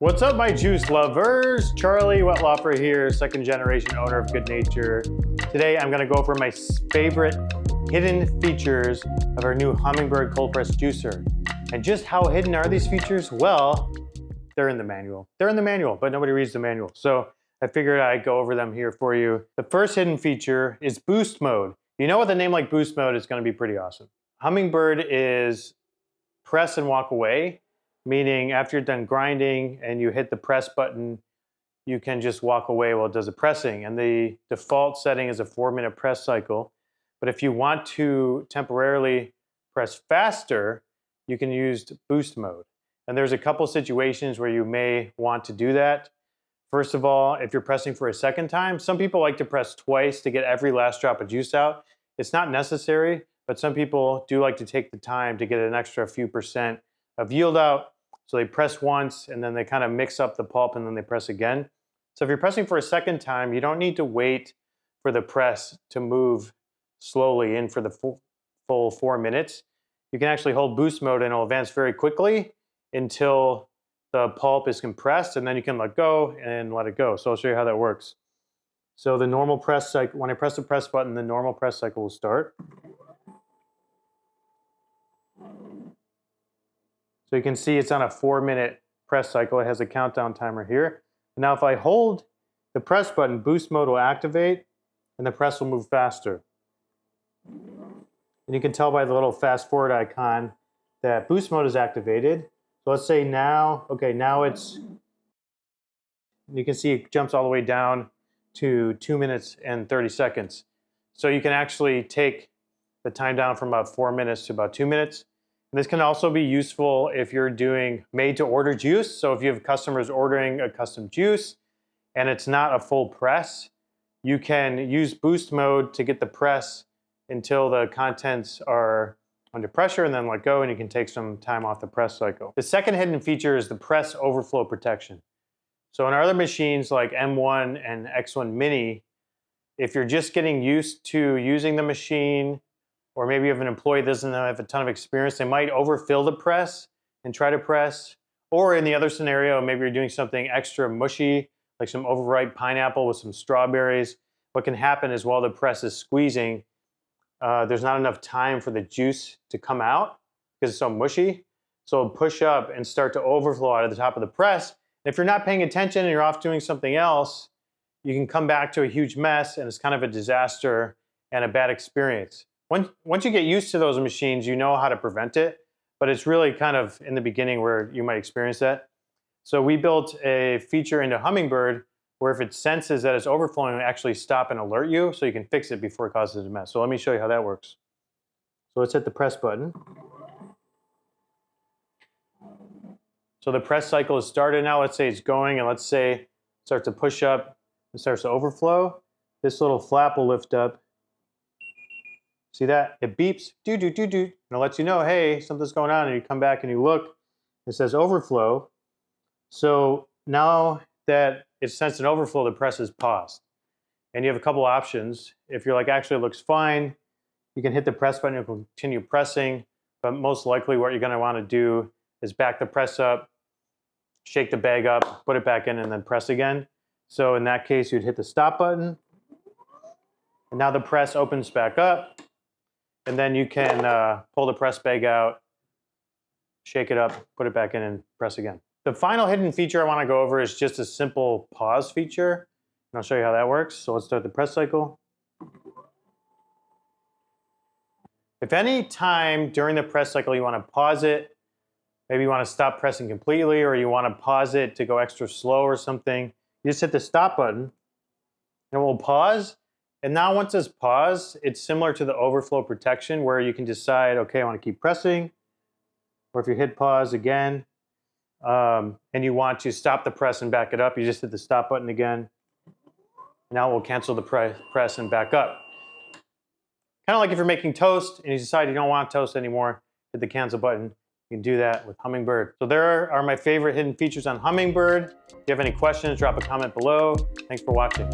What's up, my juice lovers? Charlie Wetlaufer here, second generation owner of Goodnature. Today, I'm gonna go over my favorite hidden features of our new Hummingbird cold press juicer. And just how hidden are these features? Well, they're in the manual. They're in the manual, but nobody reads the manual. So I figured I'd go over them here for you. The first hidden feature is boost mode. You know, with a name like boost mode, it's gonna be pretty awesome. Hummingbird is press and walk away, meaning after you're done grinding and you hit the press button, you can just walk away while it does the pressing. And the default setting is a 4-minute press cycle. But if you want to temporarily press faster, you can use boost mode. And there's a couple situations where you may want to do that. First of all, if you're pressing for a second time, some people like to press twice to get every last drop of juice out. It's not necessary, but some people do like to take the time to get an extra few percent of yield out. So they press once and then they kind of mix up the pulp and then they press again. So if you're pressing for a second time, you don't need to wait for the press to move slowly in for the full 4 minutes. You can actually hold boost mode and it'll advance very quickly until the pulp is compressed, and then you can let go and let it go. So I'll show you how that works. So the normal press cycle, when I press the press button, the normal press cycle will start. So you can see it's on a 4-minute press cycle. It has a countdown timer here. Now if I hold the press button, boost mode will activate and the press will move faster. And you can tell by the little fast forward icon that boost mode is activated. So let's say now, okay, now it's, you can see it jumps all the way down to 2 minutes and 30 seconds. So you can actually take the time down from about 4 minutes to about 2 minutes. And this can also be useful if you're doing made-to-order juice. So if you have customers ordering a custom juice and it's not a full press, you can use boost mode to get the press until the contents are under pressure and then let go, and you can take some time off the press cycle. The second hidden feature is the press overflow protection. So in our other machines like M1 and X1 Mini, if you're just getting used to using the machine, or maybe you have an employee that doesn't have a ton of experience, they might overfill the press and try to press. Or in the other scenario, maybe you're doing something extra mushy, like some overripe pineapple with some strawberries. What can happen is while the press is squeezing, there's not enough time for the juice to come out because it's so mushy. So it'll push up and start to overflow out of the top of the press. And if you're not paying attention and you're off doing something else, you can come back to a huge mess and it's kind of a disaster and a bad experience. Once you get used to those machines, you know how to prevent it, but it's really kind of in the beginning where you might experience that. So we built a feature into Hummingbird where if it senses that it's overflowing, it'll actually stop and alert you so you can fix it before it causes a mess. So let me show you how that works. So let's hit the press button. So the press cycle is started now. Let's say it's going, and let's say it starts to push up and starts to overflow. This little flap will lift up. See that? It beeps, do-do-do-do, and it lets you know, hey, something's going on, and you come back and you look, it says overflow. So now that it's sensed an overflow, the press is paused. And you have a couple options. If you're like, actually it looks fine, you can hit the press button, you'll continue pressing, but most likely what you're gonna wanna do is back the press up, shake the bag up, put it back in, and then press again. So in that case, you'd hit the stop button, and now the press opens back up, and then you can pull the press bag out, shake it up, put it back in, and press again. The final hidden feature I want to go over is just a simple pause feature. And I'll show you how that works. So let's start the press cycle. If any time during the press cycle you want to pause it, maybe you want to stop pressing completely, or you want to pause it to go extra slow or something, you just hit the stop button and it will pause. And now once it's paused, it's similar to the overflow protection where you can decide, okay, I want to keep pressing. Or if you hit pause again, and you want to stop the press and back it up, you just hit the stop button again. Now we'll cancel the press and back up. Kind of like if you're making toast and you decide you don't want toast anymore, hit the cancel button. You can do that with Hummingbird. So there are my favorite hidden features on Hummingbird. If you have any questions, drop a comment below. Thanks for watching.